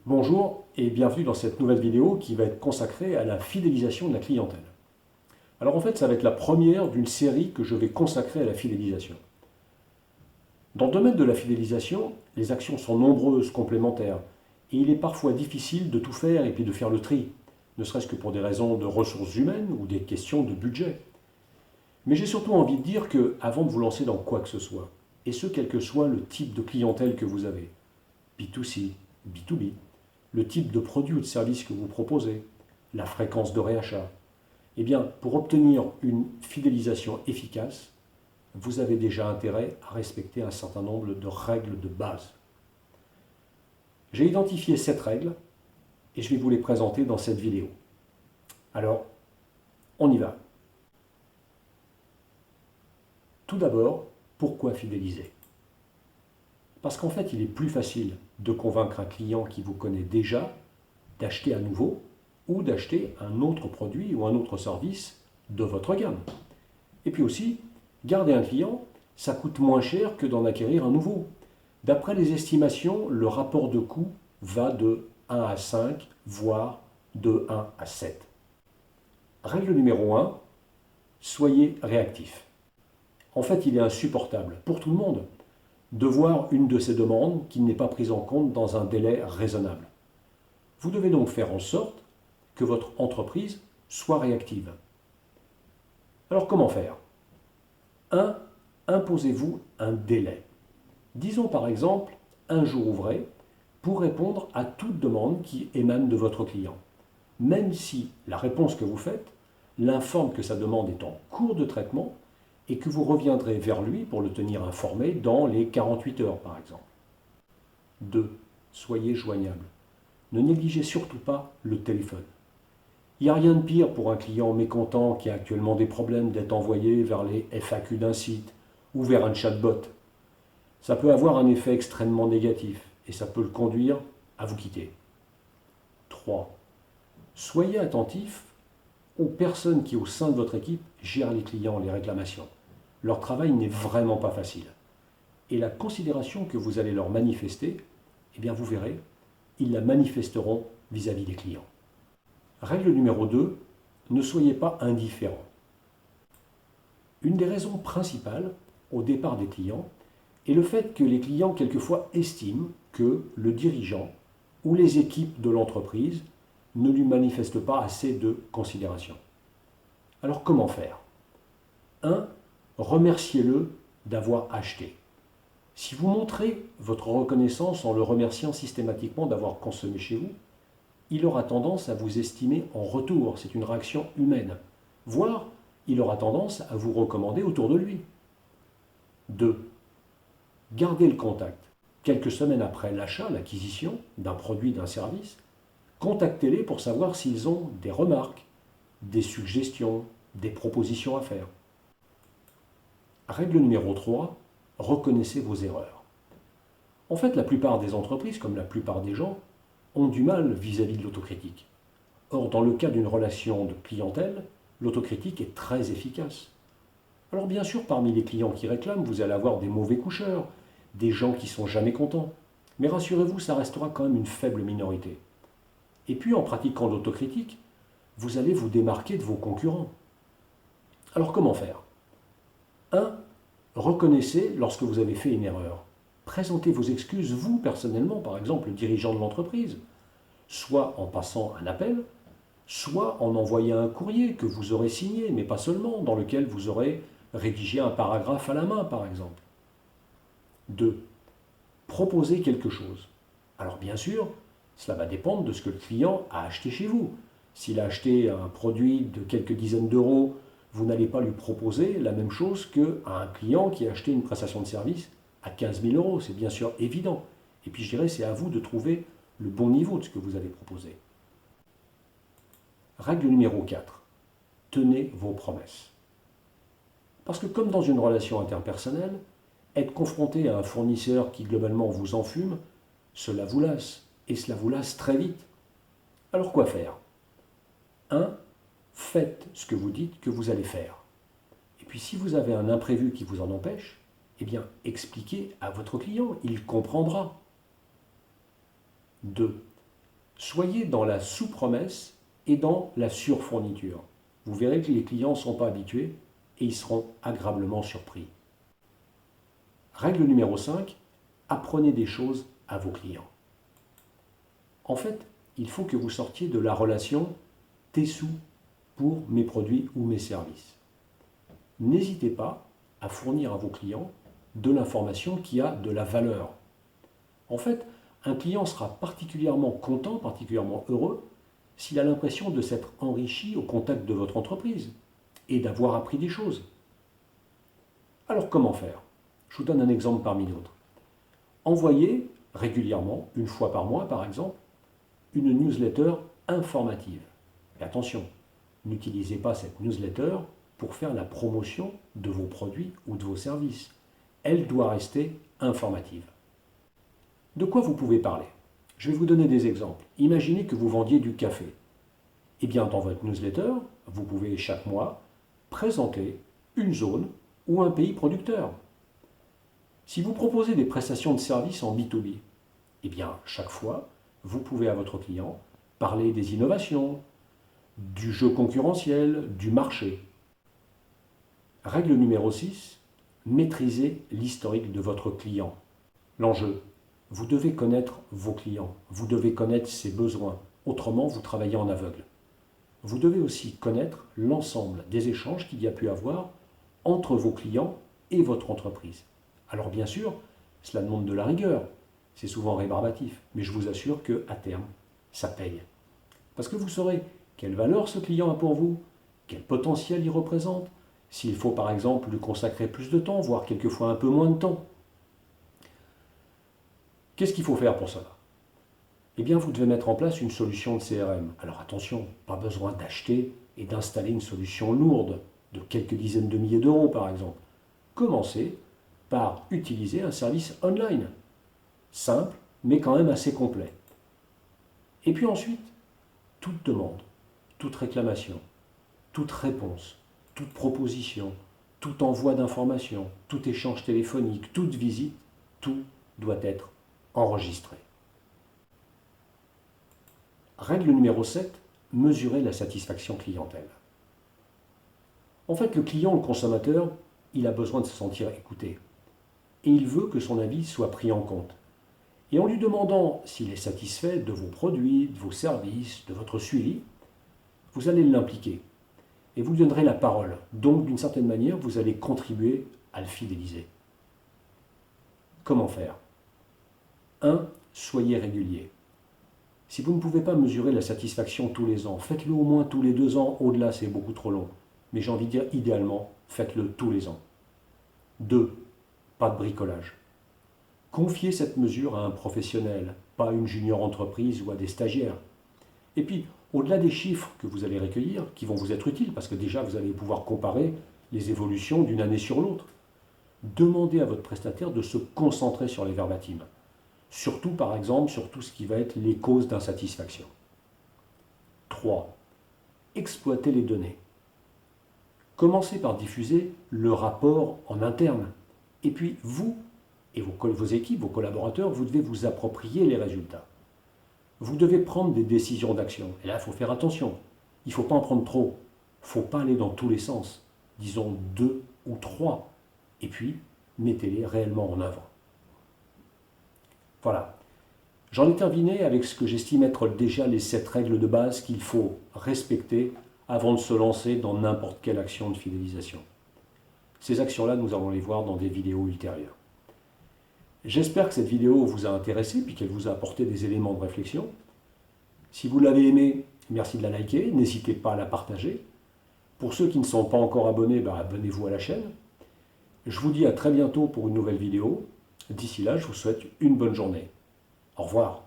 Bonjour et bienvenue dans cette nouvelle vidéo qui va être consacrée à la fidélisation de la clientèle. Alors en fait, ça va être la première d'une série que je vais consacrer à la fidélisation. Dans le domaine de la fidélisation, les actions sont nombreuses, complémentaires, et il est parfois difficile de tout faire et puis de faire le tri, ne serait-ce que pour des raisons de ressources humaines ou des questions de budget. Mais j'ai surtout envie de dire que, avant de vous lancer dans quoi que ce soit, et ce quel que soit le type de clientèle que vous avez, B2C, B2B, le type de produit ou de service que vous proposez, la fréquence de réachat. Eh bien, pour obtenir une fidélisation efficace, vous avez déjà intérêt à respecter un certain nombre de règles de base. J'ai identifié 7 règles et je vais vous les présenter dans cette vidéo. Alors, on y va. Tout d'abord, pourquoi fidéliser? Parce qu'en fait, il est plus facile de convaincre un client qui vous connaît déjà d'acheter à nouveau ou d'acheter un autre produit ou un autre service de votre gamme. Et puis aussi, garder un client, ça coûte moins cher que d'en acquérir un nouveau. D'après les estimations, le rapport de coût va de 1 à 5, voire de 1 à 7. Règle numéro 1, soyez réactif. En fait, il est insupportable pour tout le monde de voir une de ces demandes qui n'est pas prise en compte dans un délai raisonnable. Vous devez donc faire en sorte que votre entreprise soit réactive. Alors comment faire? 1. Imposez-vous un délai. Disons par exemple un jour ouvré pour répondre à toute demande qui émane de votre client, même si la réponse que vous faites l'informe que sa demande est en cours de traitement et que vous reviendrez vers lui pour le tenir informé dans les 48 heures par exemple. 2. Soyez joignable. Ne négligez surtout pas le téléphone. Il n'y a rien de pire pour un client mécontent qui a actuellement des problèmes d'être envoyé vers les FAQ d'un site ou vers un chatbot. Ça peut avoir un effet extrêmement négatif et ça peut le conduire à vous quitter. 3. Soyez attentif aux personnes qui, au sein de votre équipe, gèrent les clients, les réclamations. Leur travail n'est vraiment pas facile. Et la considération que vous allez leur manifester, eh bien vous verrez, ils la manifesteront vis-à-vis des clients. Règle numéro 2, ne soyez pas indifférent. Une des raisons principales au départ des clients est le fait que les clients quelquefois estiment que le dirigeant ou les équipes de l'entreprise ne lui manifestent pas assez de considération. Alors comment faire? 1. Remerciez-le d'avoir acheté. Si vous montrez votre reconnaissance en le remerciant systématiquement d'avoir consommé chez vous, il aura tendance à vous estimer en retour. C'est une réaction humaine. Voire, il aura tendance à vous recommander autour de lui. 2. Gardez le contact. Quelques semaines après l'achat, l'acquisition d'un produit, d'un service, contactez-les pour savoir s'ils ont des remarques, des suggestions, des propositions à faire. Règle numéro 3, reconnaissez vos erreurs. En fait, la plupart des entreprises, comme la plupart des gens, ont du mal vis-à-vis de l'autocritique. Or, dans le cas d'une relation de clientèle, l'autocritique est très efficace. Alors bien sûr, parmi les clients qui réclament, vous allez avoir des mauvais coucheurs, des gens qui sont jamais contents. Mais rassurez-vous, ça restera quand même une faible minorité. Et puis, en pratiquant l'autocritique, vous allez vous démarquer de vos concurrents. Alors comment faire? 1. Reconnaissez lorsque vous avez fait une erreur. Présentez vos excuses, vous, personnellement, par exemple, le dirigeant de l'entreprise, soit en passant un appel, soit en envoyant un courrier que vous aurez signé, mais pas seulement, dans lequel vous aurez rédigé un paragraphe à la main, par exemple. 2. Proposez quelque chose. Alors bien sûr, cela va dépendre de ce que le client a acheté chez vous. S'il a acheté un produit de quelques dizaines d'euros, vous n'allez pas lui proposer la même chose qu'à un client qui a acheté une prestation de service à 15 000 euros. C'est bien sûr évident. Et puis je dirais, c'est à vous de trouver le bon niveau de ce que vous allez proposer. Règle numéro 4. Tenez vos promesses. Parce que comme dans une relation interpersonnelle, être confronté à un fournisseur qui globalement vous enfume, cela vous lasse. Et cela vous lasse très vite. Alors quoi faire? 1. Faites ce que vous dites que vous allez faire. Et puis si vous avez un imprévu qui vous en empêche, eh bien expliquez à votre client, il comprendra. 2. Soyez dans la sous-promesse et dans la surfourniture. Vous verrez que les clients ne sont pas habitués et ils seront agréablement surpris. Règle numéro 5, apprenez des choses à vos clients. En fait, il faut que vous sortiez de la relation tes sous pour mes produits ou mes services. N'hésitez pas à fournir à vos clients de l'information qui a de la valeur. En fait, un client sera particulièrement content, particulièrement heureux, s'il a l'impression de s'être enrichi au contact de votre entreprise et d'avoir appris des choses. Alors comment faire? Je vous donne un exemple parmi d'autres. Envoyez régulièrement, une fois par mois par exemple, une newsletter informative. Et attention, n'utilisez pas cette newsletter pour faire la promotion de vos produits ou de vos services. Elle doit rester informative. De quoi vous pouvez parler? Je vais vous donner des exemples. Imaginez que vous vendiez du café. Eh bien, dans votre newsletter, vous pouvez chaque mois présenter une zone ou un pays producteur. Si vous proposez des prestations de services en B2B, eh bien, chaque fois, vous pouvez à votre client parler des innovations, du jeu concurrentiel, du marché. Règle numéro 6, maîtrisez l'historique de votre client. L'enjeu, vous devez connaître vos clients, vous devez connaître ses besoins, autrement vous travaillez en aveugle. Vous devez aussi connaître l'ensemble des échanges qu'il y a pu avoir entre vos clients et votre entreprise. Alors bien sûr, cela demande de la rigueur, c'est souvent rébarbatif, mais je vous assure qu'à terme, ça paye. Parce que vous saurez quelle valeur ce client a pour vous, quel potentiel il représente, s'il faut par exemple lui consacrer plus de temps, voire quelquefois un peu moins de temps. Qu'est-ce qu'il faut faire pour cela? Eh bien, vous devez mettre en place une solution de CRM. Alors attention, pas besoin d'acheter et d'installer une solution lourde de quelques dizaines de milliers d'euros par exemple. Commencez par utiliser un service online, simple mais quand même assez complet. Et puis ensuite, toute demande, toute réclamation, toute réponse, toute proposition, tout envoi d'informations, tout échange téléphonique, toute visite, tout doit être enregistré. Règle numéro 7, mesurer la satisfaction clientèle. En fait, le client, le consommateur, il a besoin de se sentir écouté. Et il veut que son avis soit pris en compte. Et en lui demandant s'il est satisfait de vos produits, de vos services, de votre suivi, vous allez l'impliquer. Et vous lui donnerez la parole. Donc, d'une certaine manière, vous allez contribuer à le fidéliser. Comment faire? 1. Soyez régulier. Si vous ne pouvez pas mesurer la satisfaction tous les ans, faites-le au moins tous les 2 ans. Au-delà, c'est beaucoup trop long. Mais j'ai envie de dire, idéalement, faites-le tous les ans. 2. Pas de bricolage. Confiez cette mesure à un professionnel, pas à une junior entreprise ou à des stagiaires. Et puis, au-delà des chiffres que vous allez recueillir, qui vont vous être utiles, parce que déjà, vous allez pouvoir comparer les évolutions d'une année sur l'autre, demandez à votre prestataire de se concentrer sur les verbatims. Surtout, par exemple, sur tout ce qui va être les causes d'insatisfaction. 3. Exploitez les données. Commencez par diffuser le rapport en interne. Et puis, vous et vos équipes, vos collaborateurs, vous devez vous approprier les résultats. Vous devez prendre des décisions d'action. Et là, il faut faire attention. Il ne faut pas en prendre trop. Il ne faut pas aller dans tous les sens. Disons 2 ou 3. Et puis, mettez-les réellement en œuvre. Voilà. J'en ai terminé avec ce que j'estime être déjà les 7 règles de base qu'il faut respecter avant de se lancer dans n'importe quelle action de fidélisation. Ces actions-là, nous allons les voir dans des vidéos ultérieures. J'espère que cette vidéo vous a intéressé puis qu'elle vous a apporté des éléments de réflexion. Si vous l'avez aimée, merci de la liker, n'hésitez pas à la partager. Pour ceux qui ne sont pas encore abonnés, abonnez-vous à la chaîne. Je vous dis à très bientôt pour une nouvelle vidéo. D'ici là, je vous souhaite une bonne journée. Au revoir.